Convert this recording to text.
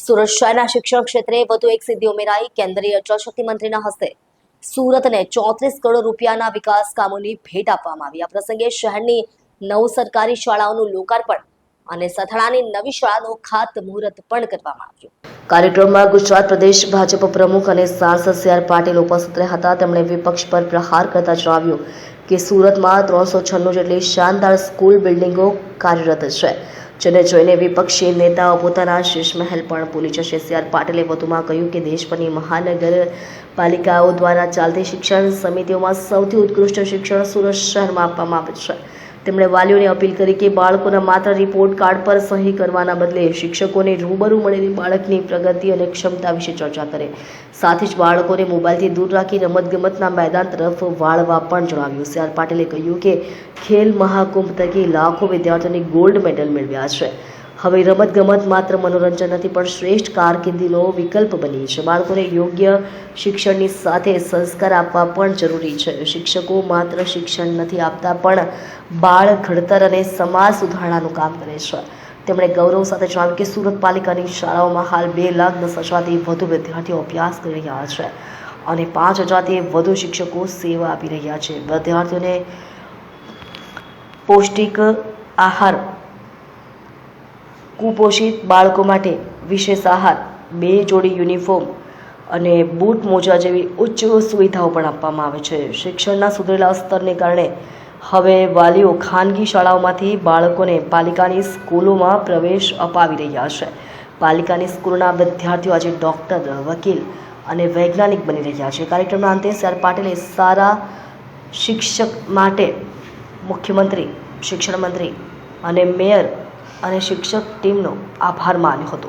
સુરત શહેરના શિક્ષણ ક્ષેત્રે વધુ એક સિદ્ધિ ઉમેરાઈ। કેન્દ્રીય જળશક્તિ મંત્રીના હસ્તે સુરતને 34 કરોડ રૂપિયાના વિકાસ કામોની ભેટ આપવામાં આવી। આ પ્રસંગે શહેરની 9 સરકારી શાળાઓનું લોકાર્પણ અને સથાણાની નવી શાળાનું ખાતમુહૂર્ત પણ કરવામાં આવ્યું। કાર્યક્રમમાં ગુજરાત પ્રદેશ ભાજપ પ્રમુખ અને સાંસદ સી આર પાટીલ ઉપસ્થિત રહ્યા હતા। તેમણે વિપક્ષ પર પ્રહાર કરતા જણાવ્યું કે સુરતમાં 396 જેટલી શાનદાર સ્કૂલ બિલ્ડિંગો કાર્યરત છે, જેને જોઈને વિપક્ષી નેતાઓ પોતાના શીશ મહેલ પણ ભૂલી જશે। સી આર પાટીલે વધુમાં કહ્યું કે દેશભરની મહાનગરપાલિકાઓ દ્વારા ચાલતી શિક્ષણ સમિતિઓમાં સૌથી ઉત્કૃષ્ટ શિક્ષણ સુરત શહેરમાં આપવામાં આવે છે। તેમણે વાલીઓને અપીલ કરી કે બાળકોના માત્ર રિપોર્ટ કાર્ડ પર સહી કરવાના બદલે શિક્ષકોને રૂબરૂ મળીને બાળકની પ્રગતિ અને ક્ષમતા વિશે ચર્ચા કરે। સાથે જ બાળકોને મોબાઈલથી દૂર રાખી રમતગમતના મેદાન તરફ વાળવા પણ જણાવ્યું। સી આર પાટીલે કહ્યું કે ખેલ મહાકુંભ થકી લાખો વિદ્યાર્થીઓને ગોલ્ડ મેડલ મેળવ્યા છે। હવે રમતગમત માત્ર મનોરંજન નથી પણ શ્રેષ્ઠ કારકિર્દીનો વિકલ્પ બની છે। બાળકોને યોગ્ય શિક્ષણની સાથે સંસ્કાર આપવા પણ જરૂરી છે। શિક્ષકો માત્ર શિક્ષણ નથી આપતા પણ બાળ ઘડતર અને સમાજ સુધારણાનું કામ કરે છે। તેમણે ગૌરવ સાથે જણાવ્યું કે સુરત પાલિકાની શાળાઓમાં હાલ 2,10,000થી વધુ વિદ્યાર્થીઓ અભ્યાસ કરી રહ્યા છે અને 5,000થી વધુ શિક્ષકો સેવા આપી રહ્યા છે। વિદ્યાર્થીઓને પૌષ્ટિક આહાર, કુપોષિત બાળકો માટે વિશેષ આહાર, 2 જોડી યુનિફોર્મ અને બૂટ મોજા જેવી ઉચ્ચ સુવિધાઓ પણ આપવામાં આવે છે। શિક્ષણના સુધરેલા સ્તરને કારણે હવે વાલીઓ ખાનગી શાળાઓમાંથી બાળકોને પાલિકાની સ્કૂલોમાં પ્રવેશ અપાવી રહ્યા છે। પાલિકાની સ્કૂલોના વિદ્યાર્થીઓ આજે ડૉક્ટર, વકીલ અને વૈજ્ઞાનિક બની રહ્યા છે। કાર્યક્રમના અંતે સી આર પાટીલે સારા શિક્ષક માટે મુખ્યમંત્રી, શિક્ષણ મંત્રી અને મેયર અને શિક્ષક ટીમનો આભાર માન્યો હતો।